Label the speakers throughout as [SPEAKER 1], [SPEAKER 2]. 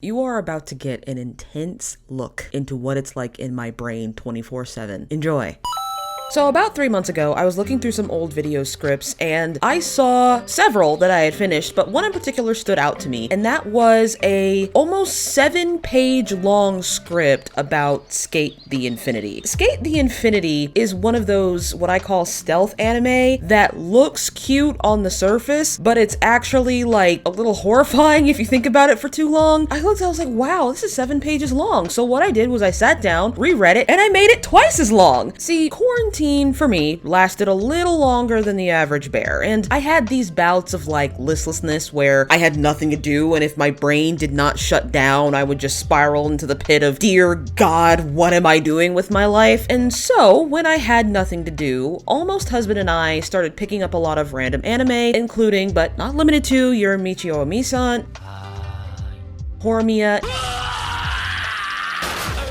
[SPEAKER 1] You are about to get an intense look into what it's like in my brain 24/7. Enjoy. So about 3 months ago, I was looking through some old video scripts and I saw several that I had finished, but one in particular stood out to me, and that was a almost 7-page long script about Sk8 the Infinity. Sk8 the Infinity is one of those what I call stealth anime that looks cute on the surface, but it's actually like a little horrifying if you think about it for too long. I was like, wow, this is 7 pages long. So what I did was I sat down, reread it, and I made it twice as long. See, quarantine for me lasted a little longer than the average bear, and I had these bouts of like listlessness where I had nothing to do, and if my brain did not shut down, I would just spiral into the pit of, dear God, what am I doing with my life? And so when I had nothing to do, Almost Husband and I started picking up a lot of random anime, including but not limited to your Michio Amisan, Horimiya,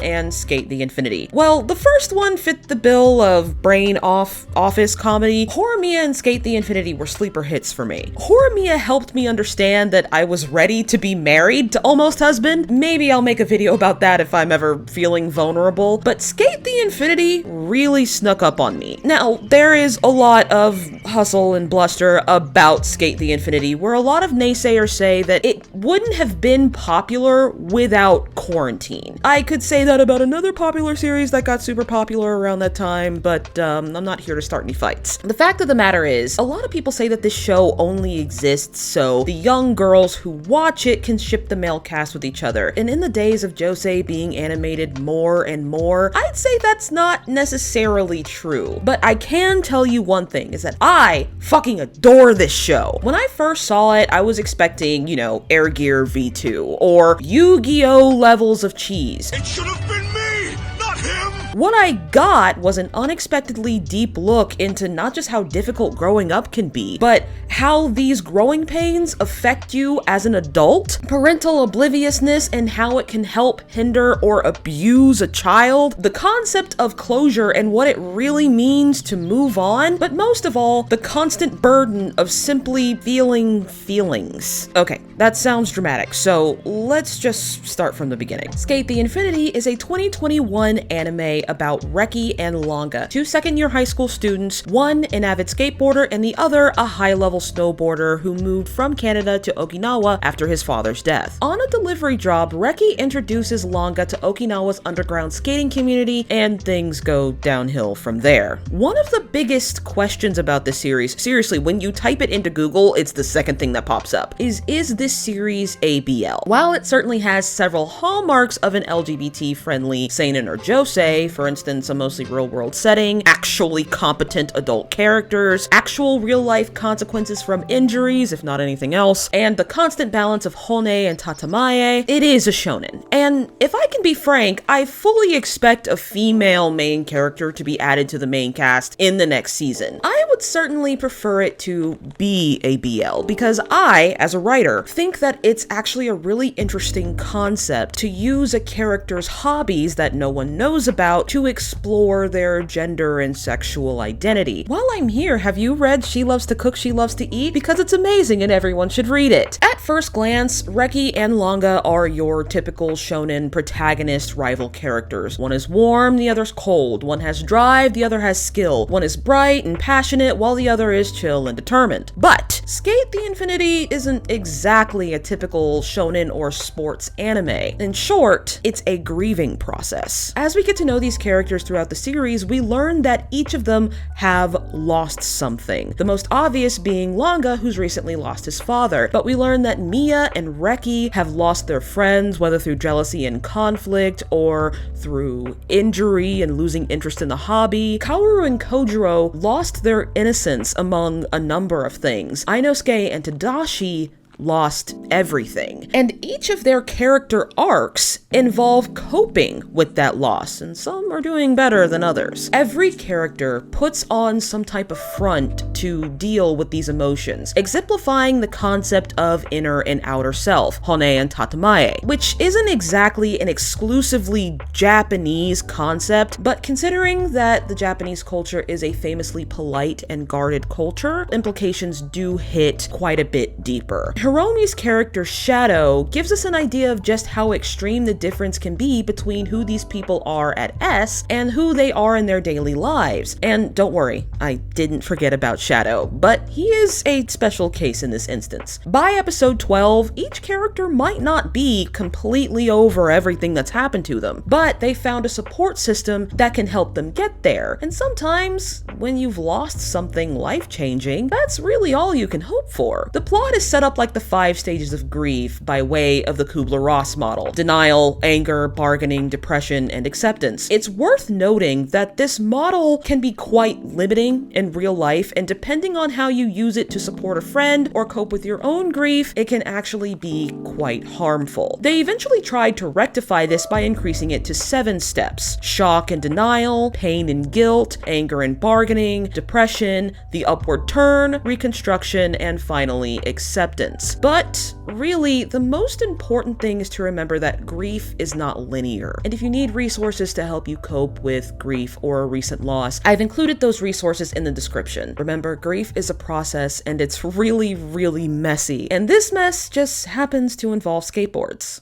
[SPEAKER 1] and Sk8 the Infinity. Well, the first one fit the bill of brain office comedy. Horimiya and Sk8 the Infinity were sleeper hits for me. Horimiya helped me understand that I was ready to be married to Almost Husband. Maybe I'll make a video about that if I'm ever feeling vulnerable, but Sk8 the Infinity really snuck up on me. Now, there is a lot of hustle and bluster about Sk8 the Infinity, where a lot of naysayers say that it wouldn't have been popular without quarantine. I could say that about another popular series that got super popular around that time, but I'm not here to start any fights. The fact of the matter is, a lot of people say that this show only exists so the young girls who watch it can ship the male cast with each other. And in the days of josei being animated more and more, I'd say that's not necessarily true. But I can tell you one thing, is that I fucking adore this show. When I first saw it, I was expecting, Air Gear V2 or Yu-Gi-Oh! Levels of cheese.
[SPEAKER 2] It should have been me, not him!
[SPEAKER 1] What I got was an unexpectedly deep look into not just how difficult growing up can be, but how these growing pains affect you as an adult, parental obliviousness, and how it can help hinder or abuse a child, the concept of closure and what it really means to move on, but most of all, the constant burden of simply feeling feelings. Okay, that sounds dramatic, so let's just start from the beginning. Sk8 the Infinity is a 2021 anime about Reki and Langa, 2 second-year high school students, one an avid skateboarder and the other a high-level snowboarder who moved from Canada to Okinawa after his father's death. On a delivery job, Reki introduces Langa to Okinawa's underground skating community, and things go downhill from there. One of the biggest questions about this series, seriously, when you type it into Google, it's the second thing that pops up, is this series ABL? While it certainly has several hallmarks of an LGBT-friendly seinen or josei, for instance, a mostly real-world setting, actually competent adult characters, actual real-life consequences from injuries, if not anything else, and the constant balance of Hone and Tatamae, it is a shonen. And if I can be frank, I fully expect a female main character to be added to the main cast in the next season. I would certainly prefer it to be a BL, because I, as a writer, think that it's actually a really interesting concept to use a character's hobbies that no one knows about to explore their gender and sexual identity. While I'm here, have you read She Loves to Cook, She Loves to Eat? Because it's amazing and everyone should read it. At first glance, Reki and Langa are your typical shonen protagonist rival characters. One is warm, the other's cold. One has drive, the other has skill. One is bright and passionate, while the other is chill and determined. But Sk8 the Infinity isn't exactly a typical shonen or sports anime. In short, it's a grieving process. As we get to know these characters throughout the series, we learn that each of them have lost something. The most obvious being Langa, who's recently lost his father. But we learn that Mia and Reki have lost their friends, whether through jealousy and conflict, or through injury and losing interest in the hobby. Kaoru and Kojiro lost their innocence among a number of things. Inosuke and Tadashi lost everything. And each of their character arcs involve coping with that loss, and some are doing better than others. Every character puts on some type of front to deal with these emotions, exemplifying the concept of inner and outer self, Hone and Tatamae, which isn't exactly an exclusively Japanese concept, but considering that the Japanese culture is a famously polite and guarded culture, implications do hit quite a bit deeper. Hiromi's character Shadow gives us an idea of just how extreme the difference can be between who these people are at S and who they are in their daily lives. And don't worry, I didn't forget about Shadow, but he is a special case in this instance. By episode 12, each character might not be completely over everything that's happened to them, but they found a support system that can help them get there. And sometimes, when you've lost something life-changing, that's really all you can hope for. The plot is set up like the 5 stages of grief by way of the Kubler-Ross model: denial, anger, bargaining, depression, and acceptance. It's worth noting that this model can be quite limiting in real life, and depending on how you use it to support a friend or cope with your own grief, it can actually be quite harmful. They eventually tried to rectify this by increasing it to 7 steps: shock and denial, pain and guilt, anger and bargaining, depression, the upward turn, reconstruction, and finally acceptance. But really, the most important thing is to remember that grief is not linear. And if you need resources to help you cope with grief or a recent loss, I've included those resources in the description. Remember, grief is a process and it's really, really messy. And this mess just happens to involve skateboards.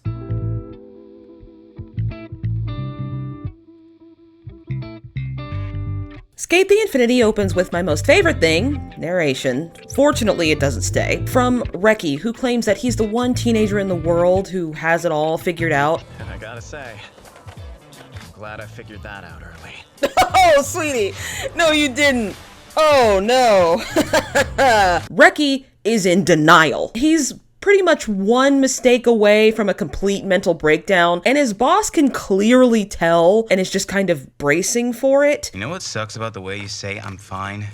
[SPEAKER 1] Sk8 the Infinity opens with my most favorite thing, narration. Fortunately, it doesn't stay. From Reki, who claims that he's the one teenager in the world who has it all figured out.
[SPEAKER 3] And I gotta say, I'm glad I figured that out early.
[SPEAKER 1] Oh, sweetie! No, you didn't! Oh, no! Reki is in denial. He's pretty much one mistake away from a complete mental breakdown, and his boss can clearly tell and is just kind of bracing for it.
[SPEAKER 3] You know what sucks about the way you say I'm fine?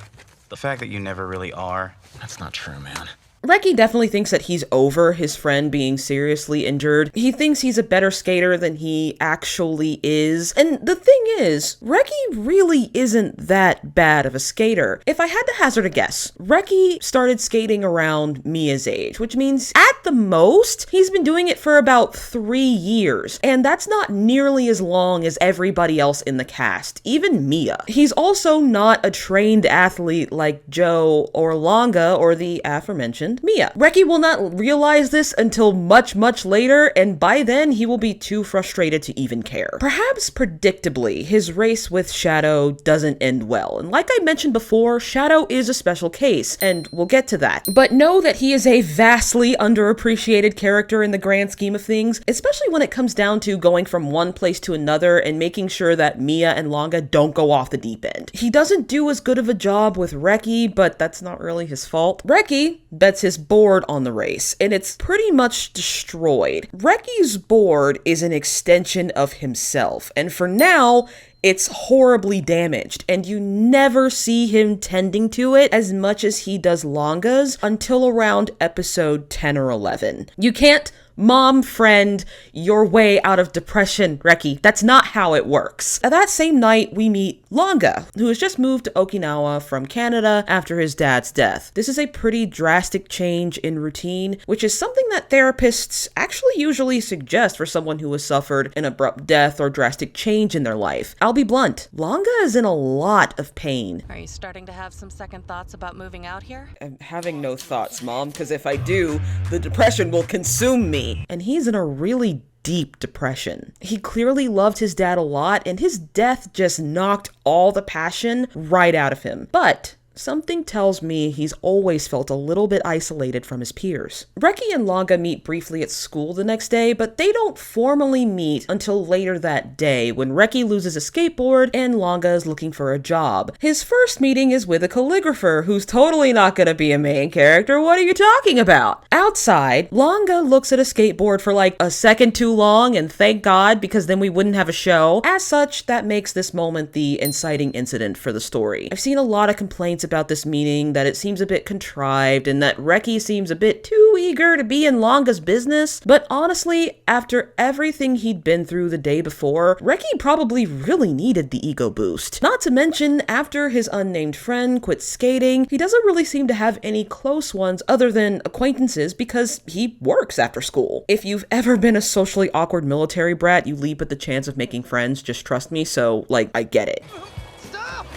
[SPEAKER 3] The fact that you never really are. That's not true, man.
[SPEAKER 1] Reki definitely thinks that he's over his friend being seriously injured. He thinks he's a better skater than he actually is. And the thing is, Reki really isn't that bad of a skater. If I had to hazard a guess, Reki started skating around Mia's age, which means at the most, he's been doing it for about 3 years. And that's not nearly as long as everybody else in the cast, even Mia. He's also not a trained athlete like Joe or Langa or the aforementioned Mia. Reki will not realize this until much, much later, and by then he will be too frustrated to even care. Perhaps predictably, his race with Shadow doesn't end well, and like I mentioned before, Shadow is a special case, and we'll get to that. But know that he is a vastly underappreciated character in the grand scheme of things, especially when it comes down to going from one place to another and making sure that Mia and Langa don't go off the deep end. He doesn't do as good of a job with Reki, but that's not really his fault. Reki bets his board on the race, and it's pretty much destroyed. Reki's board is an extension of himself, and for now, it's horribly damaged, and you never see him tending to it as much as he does Langa's until around episode 10 or 11. You can't mom friend your way out of depression, Reki. That's not how it works. That same night, we meet Langa, who has just moved to Okinawa from Canada after his dad's death. This is a pretty drastic change in routine, which is something that therapists actually usually suggest for someone who has suffered an abrupt death or drastic change in their life. I'll be blunt, Langa is in a lot of pain.
[SPEAKER 4] Are you starting to have some second thoughts about moving out here?
[SPEAKER 1] I'm having no thoughts, Mom, because if I do, the depression will consume me. And he's in a really deep depression. He clearly loved his dad a lot, and his death just knocked all the passion right out of him. But something tells me he's always felt a little bit isolated from his peers. Reki and Langa meet briefly at school the next day, but they don't formally meet until later that day when Reki loses a skateboard and Langa is looking for a job. His first meeting is with a calligrapher who's totally not gonna be a main character. What are you talking about? Outside, Langa looks at a skateboard for like a second too long, and thank God, because then we wouldn't have a show. As such, that makes this moment the inciting incident for the story. I've seen a lot of complaints about this meeting, that it seems a bit contrived and that Reki seems a bit too eager to be in Langa's business, but honestly, after everything he'd been through the day before, Reki probably really needed the ego boost. Not to mention, after his unnamed friend quit skating, he doesn't really seem to have any close ones other than acquaintances because he works after school. If you've ever been a socially awkward military brat, you leap at the chance of making friends, just trust me, so, like, I get it.
[SPEAKER 2] Stop!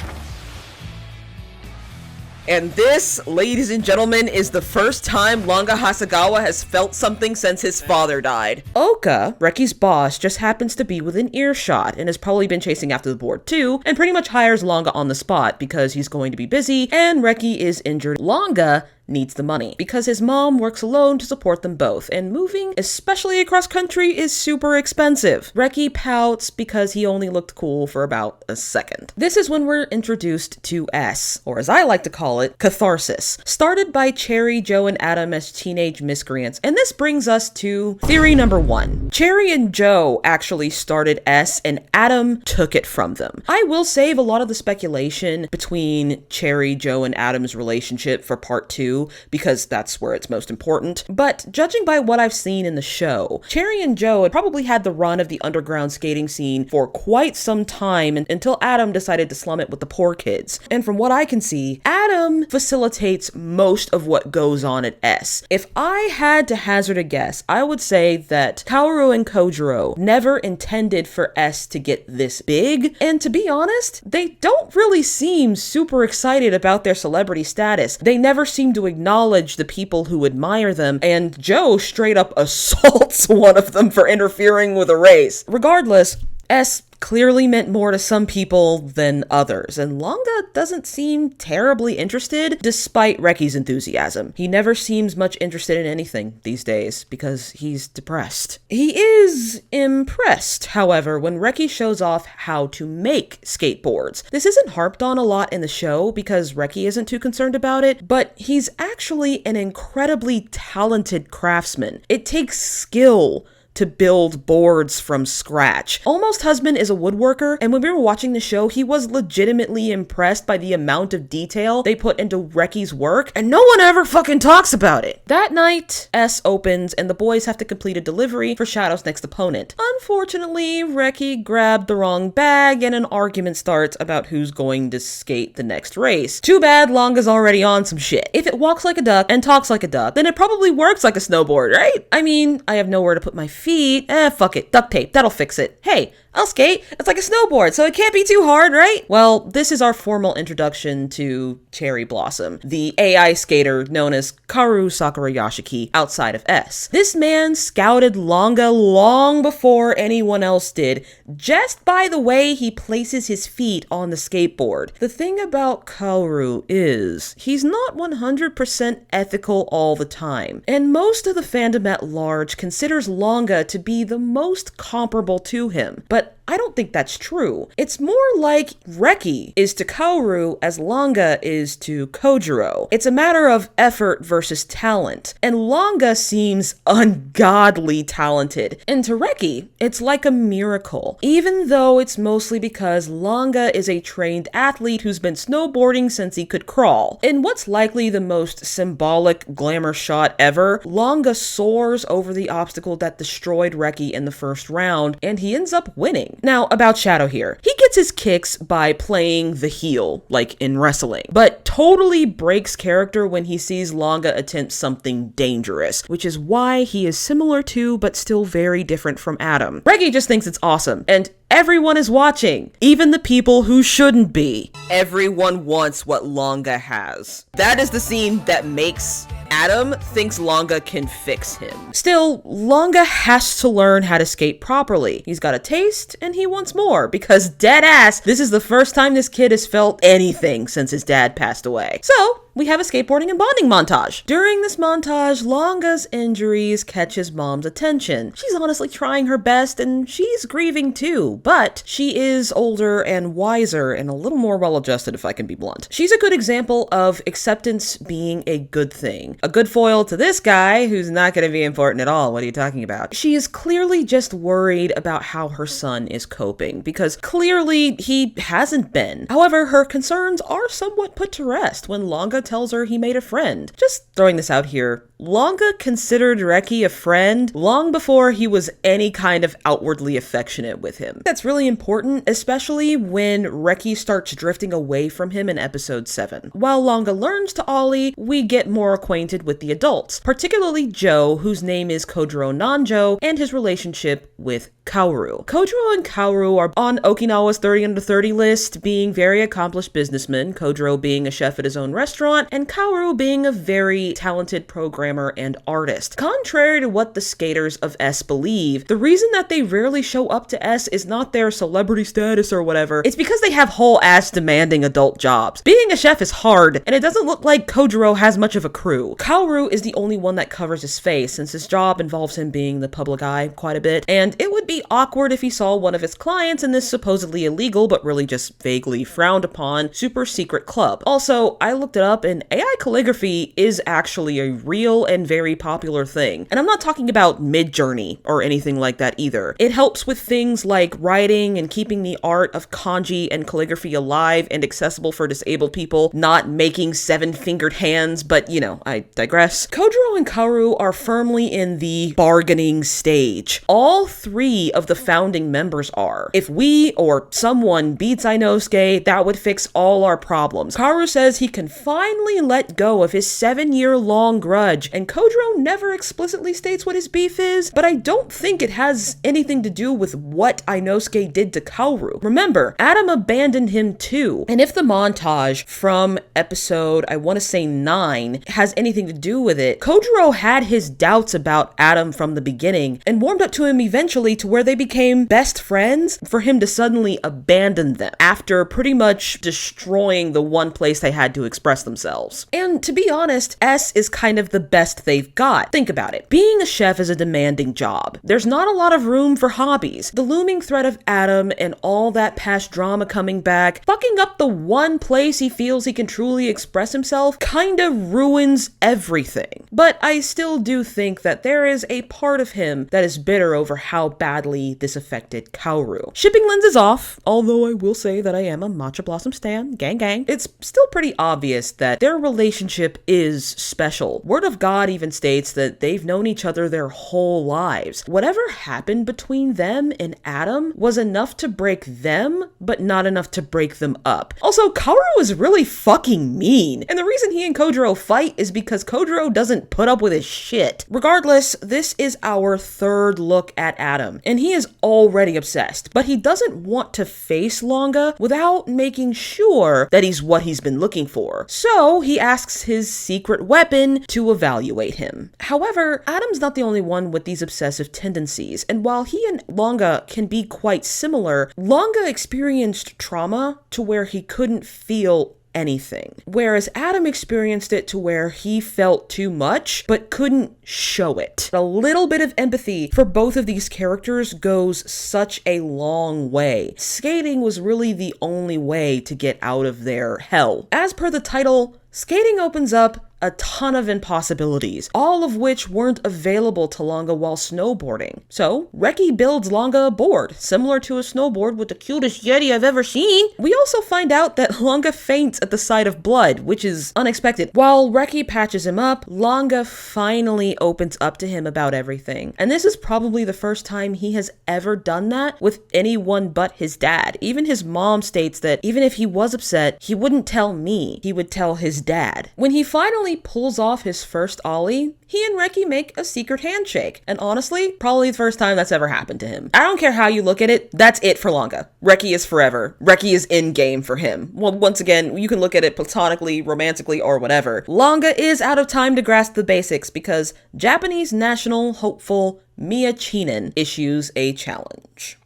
[SPEAKER 1] And this, ladies and gentlemen, is the first time Langa Hasegawa has felt something since his father died. Oka, Reki's boss, just happens to be within earshot and has probably been chasing after the board too, and pretty much hires Langa on the spot because he's going to be busy and Reki is injured. Langa needs the money because his mom works alone to support them both, and moving, especially across country, is super expensive. Reki pouts because he only looked cool for about a second. This is when we're introduced to S, or as I like to call it, catharsis, started by Cherry, Joe, and Adam as teenage miscreants. And this brings us to theory number 1. Cherry and Joe actually started S, and Adam took it from them. I will save a lot of the speculation between Cherry, Joe, and Adam's relationship for part 2, because that's where it's most important. But judging by what I've seen in the show, Cherry and Joe had probably had the run of the underground skating scene for quite some time until Adam decided to slum it with the poor kids. And from what I can see, Adam facilitates most of what goes on at S. If I had to hazard a guess, I would say that Kaoru and Kojiro never intended for S to get this big, and to be honest, they don't really seem super excited about their celebrity status. They never seem to acknowledge the people who admire them, and Joe straight up assaults one of them for interfering with a race. Regardless, S clearly meant more to some people than others, and Langa doesn't seem terribly interested despite Reki's enthusiasm. He never seems much interested in anything these days because he's depressed. He is impressed, however, when Reki shows off how to make skateboards. This isn't harped on a lot in the show because Reki isn't too concerned about it, but he's actually an incredibly talented craftsman. It takes skill to build boards from scratch. Almost Husband is a woodworker, and when we were watching the show, he was legitimately impressed by the amount of detail they put into Reki's work, and no one ever fucking talks about it. That night, S opens, and the boys have to complete a delivery for Shadow's next opponent. Unfortunately, Reki grabbed the wrong bag, and an argument starts about who's going to skate the next race. Too bad Langa's already on some shit. If it walks like a duck and talks like a duck, then it probably works like a snowboard, right? I mean, I have nowhere to put my feet. Fuck it. Duct tape. That'll fix it. Hey, I'll skate. It's like a snowboard, so it can't be too hard, right? Well, this is our formal introduction to Cherry Blossom, the AI skater known as Kaoru Sakurayashiki outside of S. This man scouted Langa long before anyone else did, just by the way he places his feet on the skateboard. The thing about Kaoru is, he's not 100% ethical all the time, and most of the fandom at large considers Langa to be the most comparable to him. But I don't think that's true. It's more like Reki is to Kaoru as Langa is to Kojiro. It's a matter of effort versus talent, and Langa seems ungodly talented. And to Reki, it's like a miracle, even though it's mostly because Langa is a trained athlete who's been snowboarding since he could crawl. In what's likely the most symbolic glamour shot ever, Langa soars over the obstacle that destroyed Reki in the first round, and he ends up winning. Now, about Shadow here. He gets his kicks by playing the heel, like in wrestling, but totally breaks character when he sees Langa attempt something dangerous, which is why he is similar to, but still very different from Adam. Reki just thinks it's awesome, and everyone is watching, even the people who shouldn't be. Everyone wants what Langa has. That is the scene that makes Adam thinks Langa can fix him. Still, Langa has to learn how to skate properly. He's got a taste, and he wants more, because dead ass, this is the first time this kid has felt anything since his dad passed away. So, we have a skateboarding and bonding montage. During this montage, Langa's injuries catch his mom's attention. She's honestly trying her best, and she's grieving too, but she is older and wiser and a little more well-adjusted, if I can be blunt. She's a good example of acceptance being a good thing. A good foil to this guy who's not going to be important at all. What are you talking about? She is clearly just worried about how her son is coping, because clearly he hasn't been. However, her concerns are somewhat put to rest when Langa tells her he made a friend. Just throwing this out here, Langa considered Reki a friend long before he was any kind of outwardly affectionate with him. That's really important, especially when Reki starts drifting away from him in episode 7. While Langa learns to ollie, we get more acquainted with the adults, particularly Joe, whose name is Kojiro Nanjo, and his relationship with Kaoru. Kojiro and Kaoru are on Okinawa's 30 under 30 list, being very accomplished businessmen, Kojiro being a chef at his own restaurant, and Kaoru being a very talented programmer and artist. Contrary to what the skaters of S believe, the reason that they rarely show up to S is not their celebrity status or whatever, it's because they have whole-ass demanding adult jobs. Being a chef is hard, and it doesn't look like Kojiro has much of a crew. Kaoru is the only one that covers his face, since his job involves him being the public eye quite a bit, and it would be awkward if he saw one of his clients in this supposedly illegal, but really just vaguely frowned upon, super secret club. Also, I looked it up, and AI calligraphy is actually a real and very popular thing. And I'm not talking about Midjourney or anything like that either. It helps with things like writing and keeping the art of kanji and calligraphy alive and accessible for disabled people, not making 7-fingered hands, but you know, I digress. Kojiro and Kaoru are firmly in the bargaining stage. All 3 of the founding members are. If we or someone beats Inosuke, that would fix all our problems. Kaoru says he can finally let go of his 7-year-long grudge, and Kojiro never explicitly states what his beef is, but I don't think it has anything to do with what Inosuke did to Kaoru. Remember, Adam abandoned him too, and if the montage from episode, I want to say 9, has anything to do with it, Kojiro had his doubts about Adam from the beginning, and warmed up to him eventually to where they became best friends, for him to suddenly abandon them after pretty much destroying the one place they had to express themselves. And to be honest, S is kind of the best they've got. Think about it. Being a chef is a demanding job. There's not a lot of room for hobbies. The looming threat of Adam and all that past drama coming back, fucking up the one place he feels he can truly express himself, kinda ruins everything. But I still do think that there is a part of him that is bitter over how badly this affected Kaoru. Shipping lenses off, although I will say that I am a Matcha Blossom stan, gang gang, it's still pretty obvious that their relationship is special. Word of God even states that they've known each other their whole lives. Whatever happened between them and Adam was enough to break them, but not enough to break them up. Also, Kaoru is really fucking mean, and the reason he and Kojiro fight is because Kojiro doesn't put up with his shit. Regardless, this is our 3rd look at Adam, and he is already obsessed, but he doesn't want to face Langa without making sure that he's what he's been looking for. So he asks his secret weapon to evaluate him. However, Adam's not the only one with these obsessive tendencies, and while he and Langa can be quite similar, Langa experienced trauma to where he couldn't feel anything, whereas Adam experienced it to where he felt too much but couldn't show it. A little bit of empathy for both of these characters goes such a long way. Skating was really the only way to get out of their hell. As per the title, skating opens up a ton of impossibilities, all of which weren't available to Langa while snowboarding. So, Reki builds Langa a board, similar to a snowboard with the cutest yeti I've ever seen. We also find out that Langa faints at the sight of blood, which is unexpected. While Reki patches him up, Langa finally opens up to him about everything. And this is probably the first time he has ever done that with anyone but his dad. Even his mom states that even if he was upset, he wouldn't tell me, he would tell his dad. When he finally pulls off his first ollie, he and Reki make a secret handshake. And honestly, probably the first time that's ever happened to him. I don't care how you look at it, that's it for Langa. Reki is forever. Reki is in game for him. Well, once again, you can look at it platonically, romantically, or whatever. Langa is out of time to grasp the basics because Japanese national hopeful Mia Chinen issues a challenge.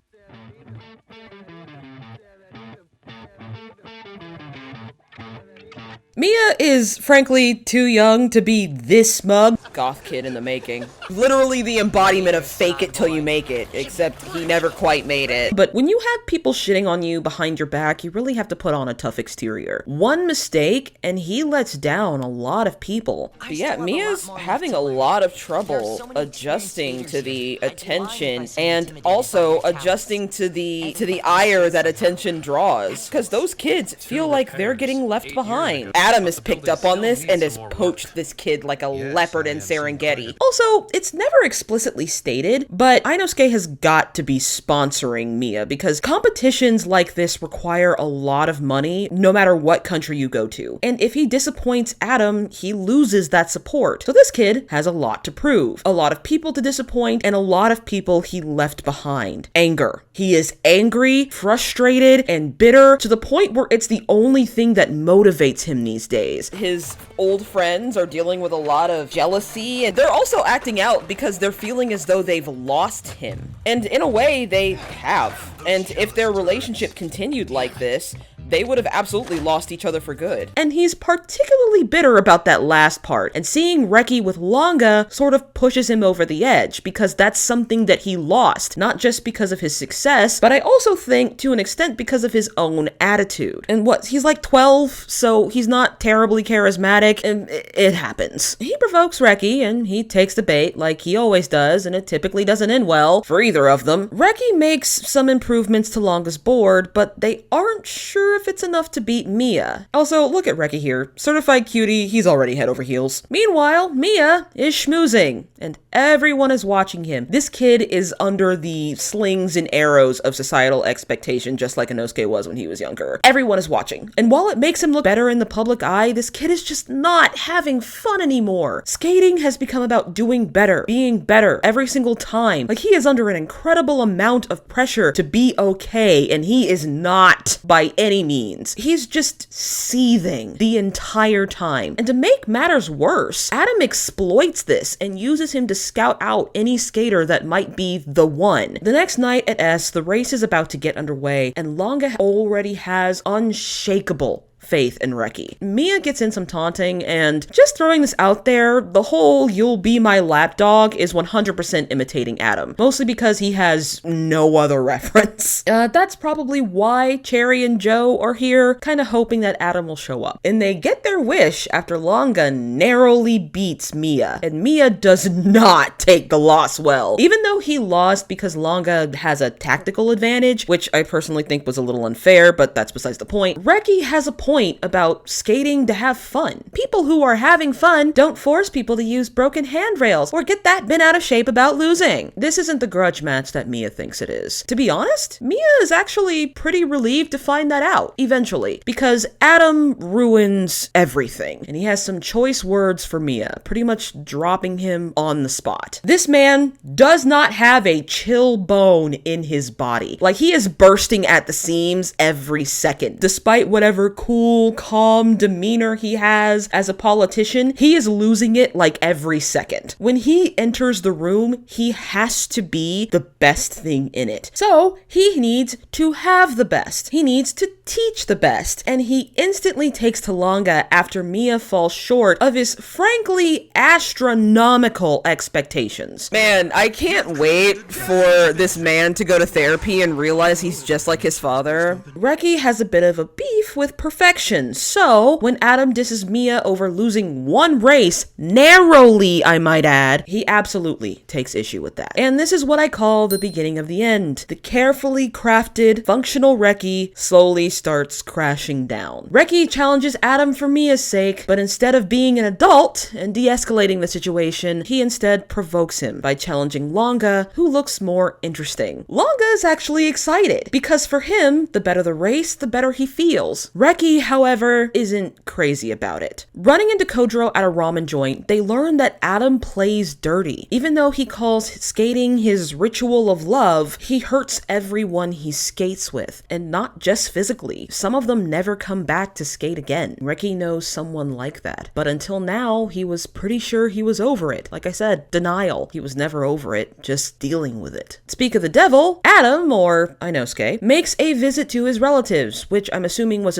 [SPEAKER 1] Mia is, frankly, too young to be this smug. Goth kid in the making. Literally the embodiment of fake it till you make it, except he never quite made it. But when you have people shitting on you behind your back, you really have to put on a tough exterior. One mistake, and he lets down a lot of people. But yeah, Mia's having a lot of trouble adjusting to the attention, and also adjusting to the ire that attention draws. Because those kids feel like they're getting left behind. Adam has picked up on this and has poached this kid like a leopard in Serengeti. Also, it's never explicitly stated, but Inosuke has got to be sponsoring Mia because competitions like this require a lot of money no matter what country you go to. And if he disappoints Adam, he loses that support. So this kid has a lot to prove, a lot of people to disappoint, and a lot of people he left behind. Anger. He is angry, frustrated, and bitter to the point where it's the only thing that motivates him these days. His old friends are dealing with a lot of jealousy, and they're also acting out because they're feeling as though they've lost him. And in a way, they have. And if their relationship continued like this, they would have absolutely lost each other for good. And he's particularly bitter about that last part, and seeing Reki with Langa sort of pushes him over the edge, because that's something that he lost, not just because of his success, but I also think to an extent because of his own attitude. And he's like 12, so he's not terribly charismatic, and it happens. He provokes Reki, and he takes the bait like he always does, and it typically doesn't end well for either of them. Reki makes some improvements to Langa's board, but they aren't sure if it's enough to beat Mia. Also, look at Reki here. Certified cutie, he's already head over heels. Meanwhile, Mia is schmoozing, and everyone is watching him. This kid is under the slings and arrows of societal expectation, just like Inosuke was when he was younger. Everyone is watching. And while it makes him look better in the public eye, this kid is just not having fun anymore. Skating has become about doing better, being better every single time. Like, he is under an incredible amount of pressure to be okay, and he is not by any means. He's just seething the entire time. And to make matters worse, Adam exploits this and uses him to scout out any skater that might be the one. The next night at S, the race is about to get underway, and Langa already has unshakable faith in Reki. Mia gets in some taunting, and just throwing this out there, the whole "you'll be my lapdog" is 100% imitating Adam, mostly because he has no other reference. That's probably why Cherry and Joe are here, kind of hoping that Adam will show up. And they get their wish after Langa narrowly beats Mia, and Mia does not take the loss well. Even though he lost because Langa has a tactical advantage, which I personally think was a little unfair, but that's besides the point, Reki has a point about skating to have fun. People who are having fun don't force people to use broken handrails or get that bent out of shape about losing. This isn't the grudge match that Mia thinks it is. To be honest, Mia is actually pretty relieved to find that out, eventually, because Adam ruins everything, and he has some choice words for Mia, pretty much dropping him on the spot. This man does not have a chill bone in his body. Like, he is bursting at the seams every second. Despite whatever cool, calm demeanor he has as a politician, he is losing it like every second. When he enters the room, he has to be the best thing in it. So he needs to have the best. He needs to teach the best. And he instantly takes to Langa after Mia falls short of his frankly astronomical expectations. Man, I can't wait for this man to go to therapy and realize he's just like his father. Reki has a bit of a beef with perfection, so when Adam disses Mia over losing one race, narrowly I might add, he absolutely takes issue with that. And this is what I call the beginning of the end. The carefully crafted, functional Reki slowly starts crashing down. Reki challenges Adam for Mia's sake, but instead of being an adult and de-escalating the situation, he instead provokes him by challenging Langa, who looks more interesting. Langa is actually excited, because for him, the better the race, the better he feels. Reki, however, isn't crazy about it. Running into Kodro at a ramen joint, they learn that Adam plays dirty. Even though he calls skating his ritual of love, he hurts everyone he skates with, and not just physically. Some of them never come back to skate again. Reki knows someone like that, but until now, he was pretty sure he was over it. Like I said, denial. He was never over it, just dealing with it. Speak of the devil, Adam, or Inosuke, makes a visit to his relatives, which I'm assuming was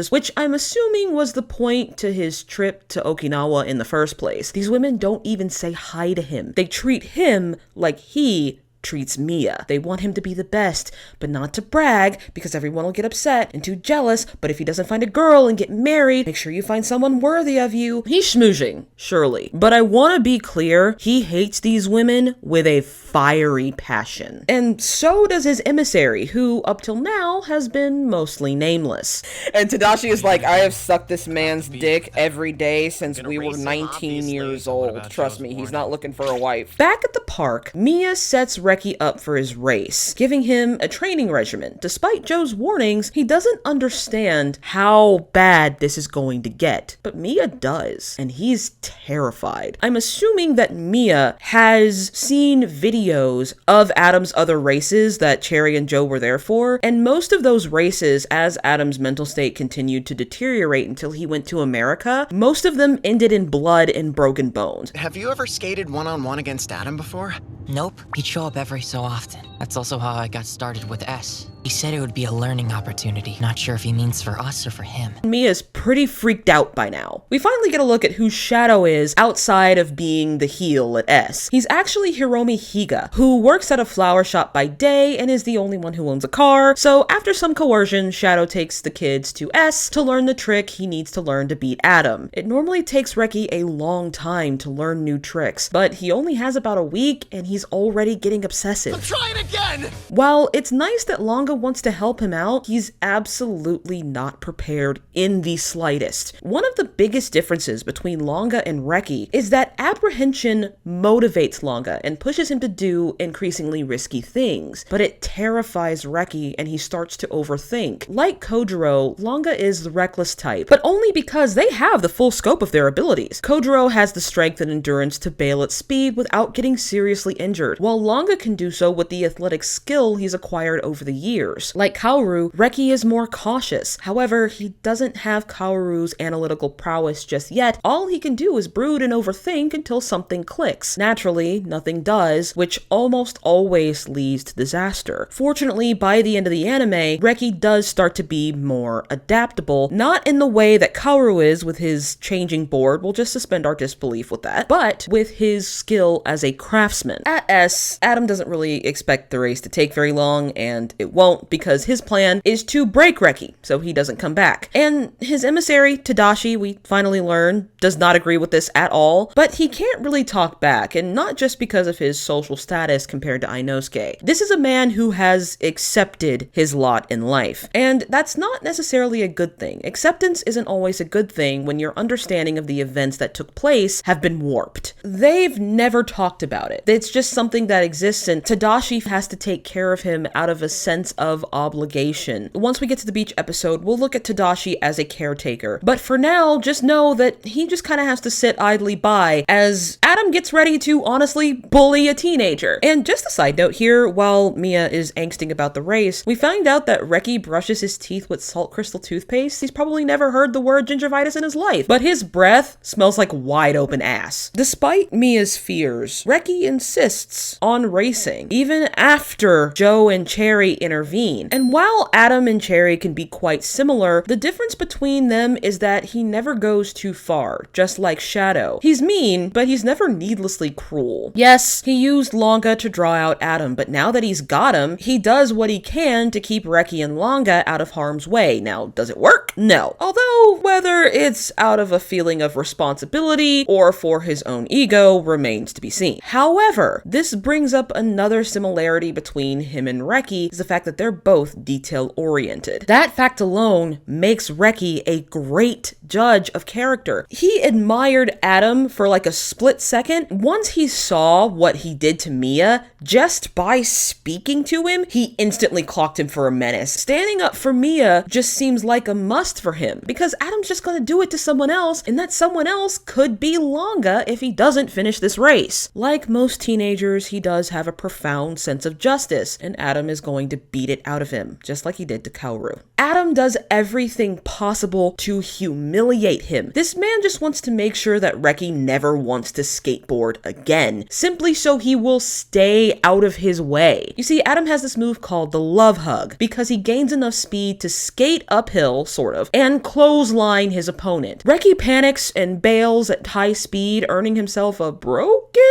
[SPEAKER 1] the point to his trip to Okinawa in the first place. These women don't even say hi to him. They treat him like he treats Mia. They want him to be the best, but not to brag, because everyone will get upset and too jealous. But if he doesn't find a girl and get married, make sure you find someone worthy of you. He's schmoozing, surely. But I want to be clear, he hates these women with a fiery passion. And so does his emissary, who up till now has been mostly nameless.
[SPEAKER 5] And Tadashi is like, I have sucked this man's dick every day since we were 19 years old. Trust me, he's not looking for a wife.
[SPEAKER 1] Back at the park, Mia sets Reki up for his race, giving him a training regimen. Despite Joe's warnings, he doesn't understand how bad this is going to get. But Mia does, and he's terrified. I'm assuming that Mia has seen videos of Adam's other races that Cherry and Joe were there for, and most of those races, as Adam's mental state continued to deteriorate until he went to America, most of them ended in blood and broken bones.
[SPEAKER 6] Have you ever skated one-on-one against Adam before?
[SPEAKER 7] Nope, he'd show up every so often. That's also how I got started with S. He said it would be a learning opportunity. Not sure if he means for us or for him.
[SPEAKER 1] Mia's pretty freaked out by now. We finally get a look at who Shadow is outside of being the heel at S. He's actually Hiromi Higa, who works at a flower shop by day and is the only one who owns a car. So after some coercion, Shadow takes the kids to S to learn the trick he needs to learn to beat Adam. It normally takes Reki a long time to learn new tricks, but he only has about a week and he's already getting obsessive.
[SPEAKER 2] I'm trying again!
[SPEAKER 1] While it's nice that Langa wants to help him out, he's absolutely not prepared in the slightest. One of the biggest differences between Langa and Reki is that apprehension motivates Langa and pushes him to do increasingly risky things, but it terrifies Reki and he starts to overthink. Like Kojiro, Langa is the reckless type, but only because they have the full scope of their abilities. Kojiro has the strength and endurance to bail at speed without getting seriously injured, while Langa can do so with the athletic skill he's acquired over the years. Like Kaoru, Reki is more cautious. However, he doesn't have Kaoru's analytical prowess just yet. All he can do is brood and overthink until something clicks. Naturally, nothing does, which almost always leads to disaster. Fortunately, by the end of the anime, Reki does start to be more adaptable, not in the way that Kaoru is with his changing board, we'll just suspend our disbelief with that, but with his skill as a craftsman. At S, Adam doesn't really expect the race to take very long, and it won't because his plan is to break Reki so he doesn't come back. And his emissary, Tadashi, we finally learn, does not agree with this at all, but he can't really talk back, and not just because of his social status compared to Inosuke. This is a man who has accepted his lot in life, and that's not necessarily a good thing. Acceptance isn't always a good thing when your understanding of the events that took place have been warped. They've never talked about it. It's just something that exists, and Tadashi has to take care of him out of a sense of obligation. Once we get to the beach episode, we'll look at Tadashi as a caretaker. But for now, just know that he just kind of has to sit idly by as Adam gets ready to honestly bully a teenager. And just a side note here, while Mia is angsting about the race, we find out that Reki brushes his teeth with salt crystal toothpaste. He's probably never heard the word gingivitis in his life, but his breath smells like wide open ass. Despite Mia's fears, Reki insists on racing, even after Joe and Cherry intervene. And while Adam and Cherry can be quite similar, the difference between them is that he never goes too far, just like Shadow. He's mean, but he's never needlessly cruel. Yes, he used Langa to draw out Adam, but now that he's got him, he does what he can to keep Reki and Langa out of harm's way. Now, does it work? No. Although, whether it's out of a feeling of responsibility or for his own ego remains to be seen. However, this brings up another similarity between him and Reki, is the fact that they're both detail-oriented. That fact alone makes Reki a great judge of character. He admired Adam for like a split second. Once he saw what he did to Mia, just by speaking to him, he instantly clocked him for a menace. Standing up for Mia just seems like a must for him, because Adam's just gonna do it to someone else, and that someone else could be Langa if he doesn't finish this race. Like most teenagers, he does have a profound sense of justice, and Adam is going to beat it out of him, just like he did to Kaoru. Adam does everything possible to humiliate him. This man just wants to make sure that Reki never wants to skateboard again, simply so he will stay out of his way. You see, Adam has this move called the love hug, because he gains enough speed to skate uphill, sort of, and clothesline his opponent. Reki panics and bails at high speed, earning himself a broken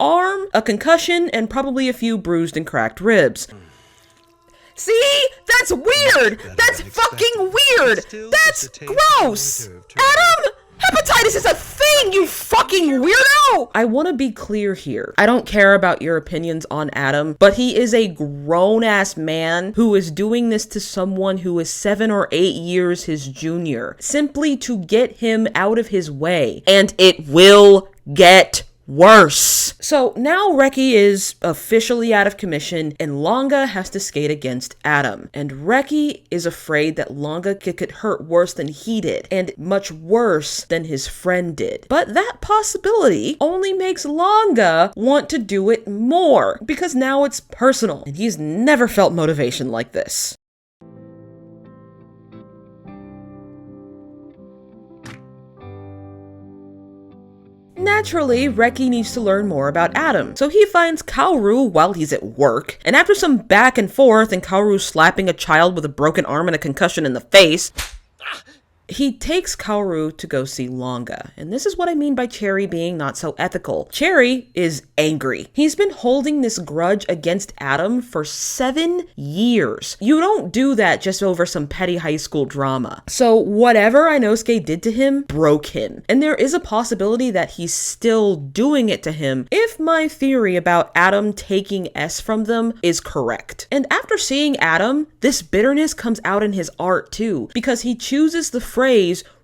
[SPEAKER 1] arm, a concussion, and probably a few bruised and cracked ribs. See? That's weird! That's fucking weird! That's gross! Adam! Hepatitis is a thing, you fucking weirdo! I want to be clear here. I don't care about your opinions on Adam, but he is a grown-ass man who is doing this to someone who is 7 or 8 years his junior, simply to get him out of his way. And it will get worse. So now Reki is officially out of commission and Langa has to skate against Adam. And Reki is afraid that Langa could get hurt worse than he did and much worse than his friend did. But that possibility only makes Langa want to do it more because now it's personal and he's never felt motivation like this. Naturally, Reki needs to learn more about Adam, so he finds Kaoru while he's at work, and after some back and forth and Kaoru slapping a child with a broken arm and a concussion in the face, he takes Kaoru to go see Langa. And this is what I mean by Cherry being not so ethical. Cherry is angry. He's been holding this grudge against Adam for 7 years. You don't do that just over some petty high school drama. So whatever Inosuke did to him broke him. And there is a possibility that he's still doing it to him if my theory about Adam taking S from them is correct. And after seeing Adam, this bitterness comes out in his art too, because he chooses the phrase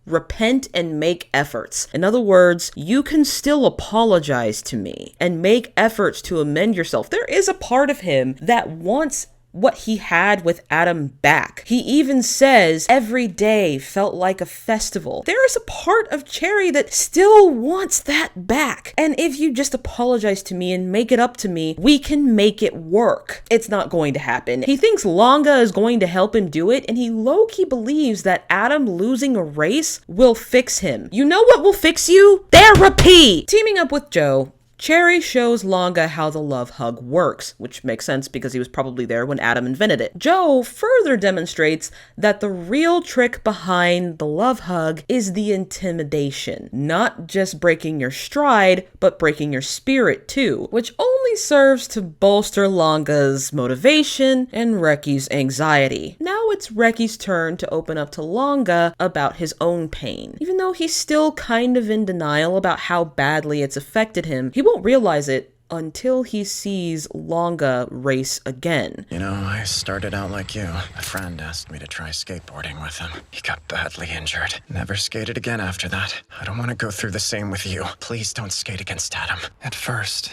[SPEAKER 1] repent and make efforts. In other words, you can still apologize to me and make efforts to amend yourself. There is a part of him that wants what he had with Adam back. He even says every day felt like a festival. There is a part of Cherry that still wants that back. And if you just apologize to me and make it up to me, we can make it work. It's not going to happen. He thinks Langa is going to help him do it, and he low-key believes that Adam losing a race will fix him. You know what will fix you? Therapy! Teaming up with Joe, Cherry shows Langa how the love hug works, which makes sense because he was probably there when Adam invented it. Joe further demonstrates that the real trick behind the love hug is the intimidation. Not just breaking your stride, but breaking your spirit too, which only serves to bolster Langa's motivation and Reki's anxiety. Now it's Reki's turn to open up to Langa about his own pain. Even though he's still kind of in denial about how badly it's affected him, he won't realize it until he sees Langa race again.
[SPEAKER 6] You know, I started out like you. A friend asked me to try skateboarding with him. He got badly injured. Never skated again after that. I don't want to go through the same with you. Please don't skate against Adam.
[SPEAKER 8] At first,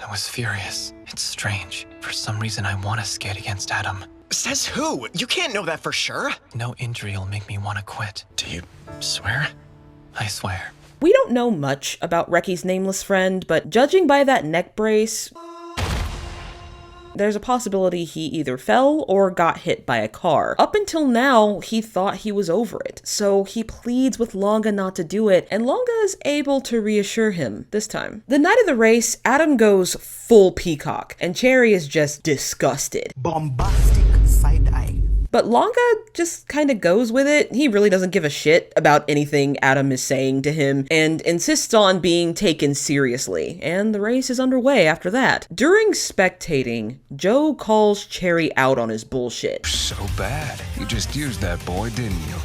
[SPEAKER 8] I was furious. It's strange. For some reason, I want to skate against Adam.
[SPEAKER 6] Says who? You can't know that for sure.
[SPEAKER 8] No injury will make me want to quit.
[SPEAKER 6] Do you swear?
[SPEAKER 8] I swear.
[SPEAKER 1] We don't know much about Reki's nameless friend, but judging by that neck brace, there's a possibility he either fell or got hit by a car. Up until now, he thought he was over it, so he pleads with Langa not to do it, and Langa is able to reassure him this time. The night of the race, Adam goes full peacock, and Cherry is just disgusted.
[SPEAKER 2] Bombastic side eye.
[SPEAKER 1] But Langa just kind of goes with it. He really doesn't give a shit about anything Adam is saying to him and insists on being taken seriously. And the race is underway after that. During spectating, Joe calls Cherry out on his bullshit.
[SPEAKER 2] So bad. You just used that boy, didn't you?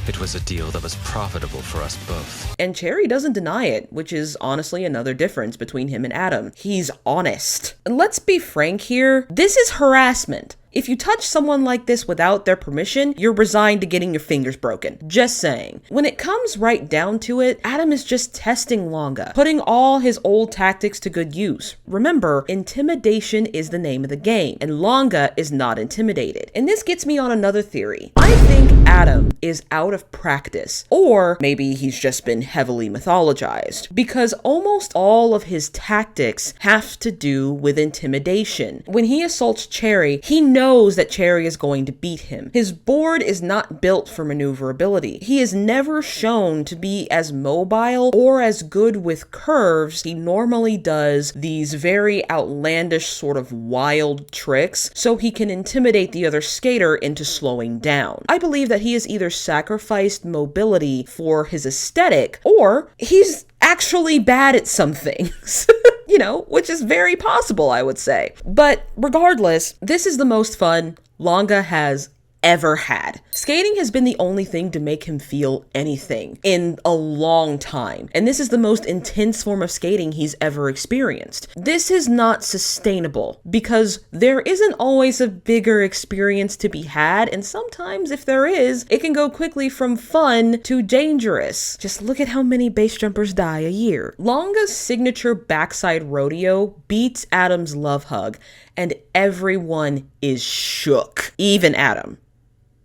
[SPEAKER 9] It was a deal that was profitable for us both.
[SPEAKER 1] And Cherry doesn't deny it, which is honestly another difference between him and Adam. He's honest. And let's be frank here, this is harassment. If you touch someone like this without their permission, you're resigned to getting your fingers broken. Just saying. When it comes right down to it, Adam is just testing Langa, putting all his old tactics to good use. Remember, intimidation is the name of the game, and Langa is not intimidated. And this gets me on another theory. I think Adam is out of practice, or maybe he's just been heavily mythologized, because almost all of his tactics have to do with intimidation. When he assaults Cherry, he knows that Cherry is going to beat him. His board is not built for maneuverability. He is never shown to be as mobile or as good with curves. He normally does these very outlandish sort of wild tricks so he can intimidate the other skater into slowing down. I believe that he has either sacrificed mobility for his aesthetic or he's actually bad at some things. you know, which is very possible, I would say. But regardless, this is the most fun Langa has ever had. Skating has been the only thing to make him feel anything in a long time, and this is the most intense form of skating he's ever experienced. This is not sustainable because there isn't always a bigger experience to be had, and sometimes if there is, it can go quickly from fun to dangerous. Just look at how many base jumpers die a year. Langa's signature backside rodeo beats Adam's love hug, and everyone is shook, even Adam.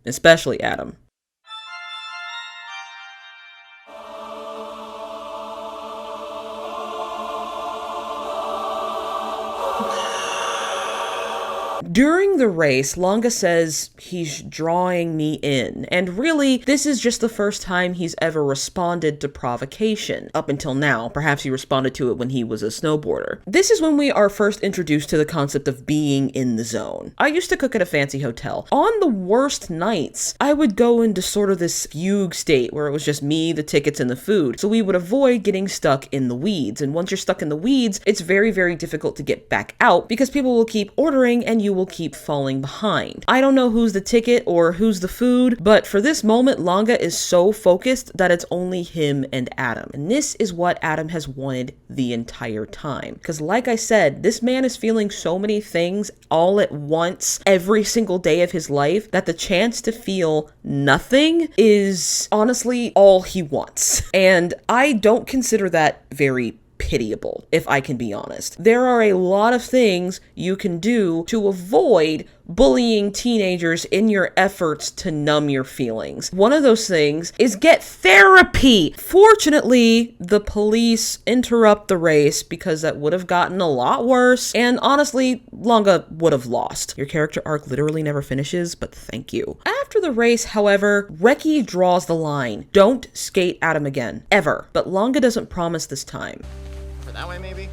[SPEAKER 1] Especially Adam. During the race, Langa says he's drawing me in, and really, this is just the first time he's ever responded to provocation. Up until now, perhaps he responded to it when he was a snowboarder. This is when we are first introduced to the concept of being in the zone. I used to cook at a fancy hotel. On the worst nights, I would go into sort of this fugue state where it was just me, the tickets, and the food, so we would avoid getting stuck in the weeds. And once you're stuck in the weeds, it's very, very difficult to get back out because people will keep ordering and you will keep falling behind. I don't know who's the ticket or who's the food, but for this moment, Langa is so focused that it's only him and Adam. And this is what Adam has wanted the entire time. Because like I said, this man is feeling so many things all at once every single day of his life that the chance to feel nothing is honestly all he wants. And I don't consider that very pitiable, if I can be honest. There are a lot of things you can do to avoid bullying teenagers in your efforts to numb your feelings. One of those things is get therapy. Fortunately, the police interrupt the race because that would have gotten a lot worse, and honestly, Langa would have lost. Your character arc literally never finishes, but thank you. After the race, however, Reki draws the line. Don't skate Adam again. Ever. But Langa doesn't promise this time.
[SPEAKER 6] For that way, maybe?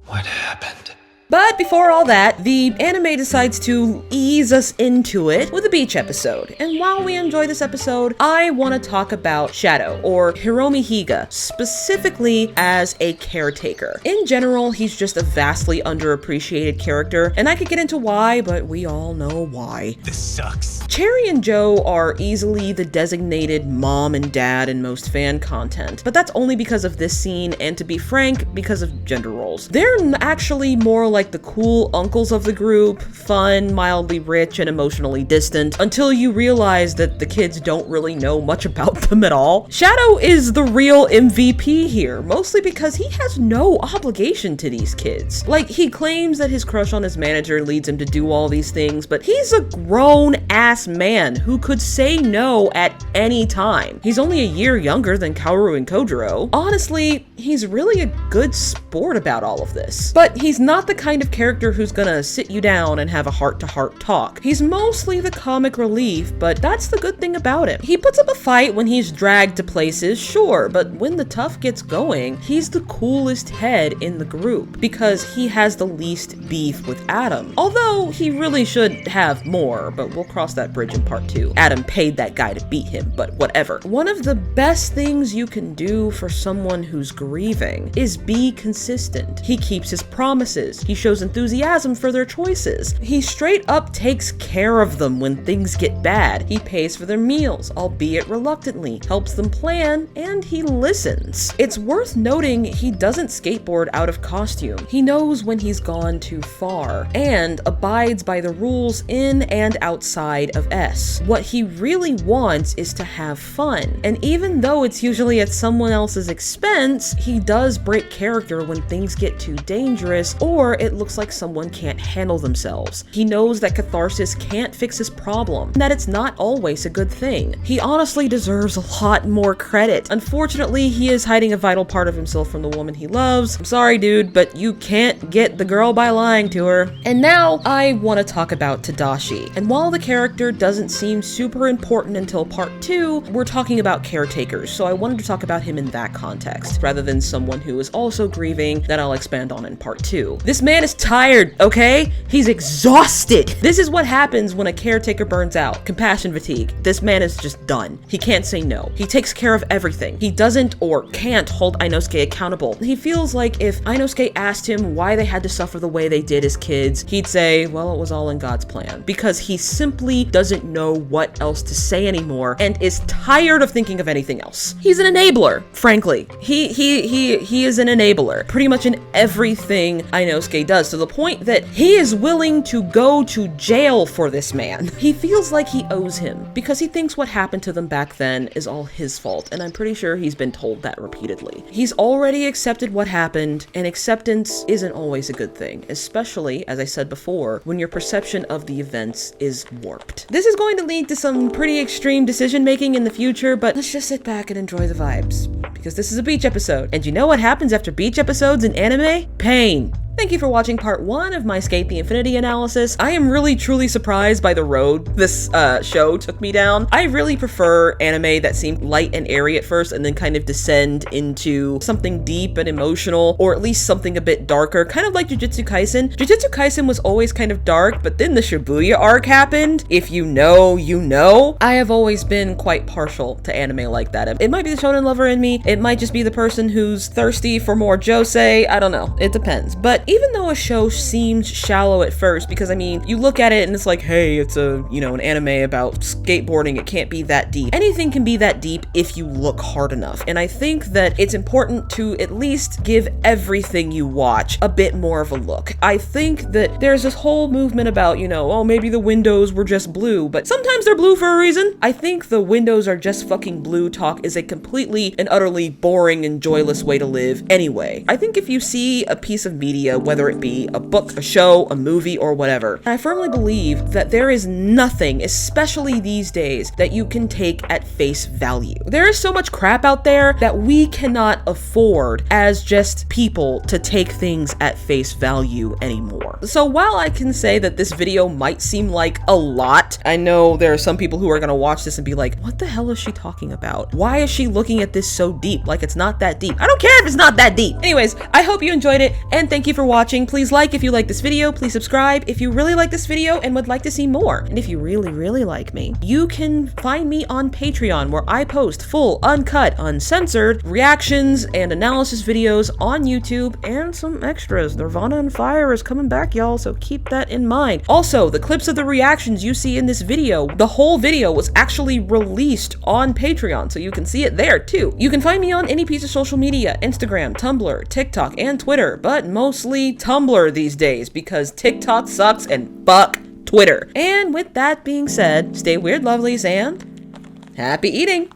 [SPEAKER 8] What happened?
[SPEAKER 1] But before all that, the anime decides to ease us into it with a beach episode. And while we enjoy this episode, I want to talk about Shadow, or Hiromi Higa, specifically as a caretaker. In general, he's just a vastly underappreciated character, and I could get into why, but we all know why.
[SPEAKER 3] This sucks.
[SPEAKER 1] Cherry and Joe are easily the designated mom and dad in most fan content, but that's only because of this scene, and to be frank, because of gender roles. They're actually more like the cool uncles of the group, fun, mildly rich, and emotionally distant, until you realize that the kids don't really know much about them at all. Shadow is the real MVP here, mostly because he has no obligation to these kids. Like, he claims that his crush on his manager leads him to do all these things, but he's a grown-ass man who could say no at any time. He's only a year younger than Kaoru and Kojiro. Honestly, he's really a good sport about all of this. But he's not the kind of character who's gonna sit you down and have a heart-to-heart talk. He's mostly the comic relief, but that's the good thing about him. He puts up a fight when he's dragged to places, sure, but when the tough gets going, he's the coolest head in the group because he has the least beef with Adam. Although he really should have more, but we'll cross that bridge in part 2. Adam paid that guy to beat him, but whatever. One of the best things you can do for someone who's grieving is be consistent. He keeps his promises. He shows enthusiasm for their choices. He straight up takes care of them when things get bad. He pays for their meals, albeit reluctantly, helps them plan, and he listens. It's worth noting he doesn't skateboard out of costume. He knows when he's gone too far, and abides by the rules in and outside of S. What he really wants is to have fun, and even though it's usually at someone else's expense, he does break character when things get too dangerous or it looks like someone can't handle themselves. He knows that catharsis can't fix his problem, and that it's not always a good thing. He honestly deserves a lot more credit. Unfortunately, he is hiding a vital part of himself from the woman he loves. I'm sorry, dude, but you can't get the girl by lying to her. And now, I want to talk about Tadashi. And while the character doesn't seem super important until part 2, we're talking about caretakers, so I wanted to talk about him in that context, rather than someone who is also grieving that I'll expand on in part 2. This man man is tired, okay? He's exhausted. This is what happens when a caretaker burns out. Compassion fatigue. This man is just done. He can't say no. He takes care of everything. He doesn't or can't hold Inosuke accountable. He feels like if Inosuke asked him why they had to suffer the way they did as kids, he'd say, well, it was all in God's plan. Because he simply doesn't know what else to say anymore and is tired of thinking of anything else. He's an enabler, frankly. He is an enabler pretty much in everything Inosuke does, to the point that he is willing to go to jail for this man. He feels like he owes him because he thinks what happened to them back then is all his fault, and I'm pretty sure he's been told that repeatedly. He's already accepted what happened, and acceptance isn't always a good thing, especially, as I said before, when your perception of the events is warped. This is going to lead to some pretty extreme decision making in the future, but let's just sit back and enjoy the vibes, because this is a beach episode, and you know what happens after beach episodes in anime? Pain. Thank you for watching part 1 of my Sk8 the Infinity analysis. I am really truly surprised by the road this show took me down. I really prefer anime that seem light and airy at first and then kind of descend into something deep and emotional, or at least something a bit darker, kind of like Jujutsu Kaisen. Jujutsu Kaisen was always kind of dark, but then the Shibuya arc happened. If you know, you know. I have always been quite partial to anime like that. It might be the shonen lover in me, it might just be the person who's thirsty for more josei, I don't know, it depends. But even though a show seems shallow at first, because I mean, you look at it and it's like, hey, it's a, you know, an anime about skateboarding, it can't be that deep. Anything can be that deep if you look hard enough. And I think that it's important to at least give everything you watch a bit more of a look. I think that there's this whole movement about, you know, oh, maybe the windows were just blue, but sometimes they're blue for a reason. I think the windows are just fucking blue talk is a completely and utterly boring and joyless way to live anyway. I think if you see a piece of media, whether it be a book, a show, a movie, or whatever, I firmly believe that there is nothing, especially these days, that you can take at face value. There is so much crap out there that we cannot afford as just people to take things at face value anymore. So while I can say that this video might seem like a lot, I know there are some people who are gonna watch this and be like, what the hell is she talking about? Why is she looking at this so deep? Like, it's not that deep. I don't care if it's not that deep. Anyways, I hope you enjoyed it, and thank you for watching. Please like if you like this video, please subscribe if you really like this video and would like to see more. And if you really like me, you can find me on Patreon, where I post full, uncut, uncensored reactions and analysis videos on YouTube, and some extras. Nirvana and Fire is coming back, y'all, so keep that in mind. Also, the clips of the reactions you see in this video, the whole video was actually released on Patreon, so you can see it there too. You can find me on any piece of social media, Instagram, Tumblr, TikTok, and Twitter, but mostly Tumblr these days because TikTok sucks and fuck Twitter. And with that being said, stay weird, lovelies, and happy eating!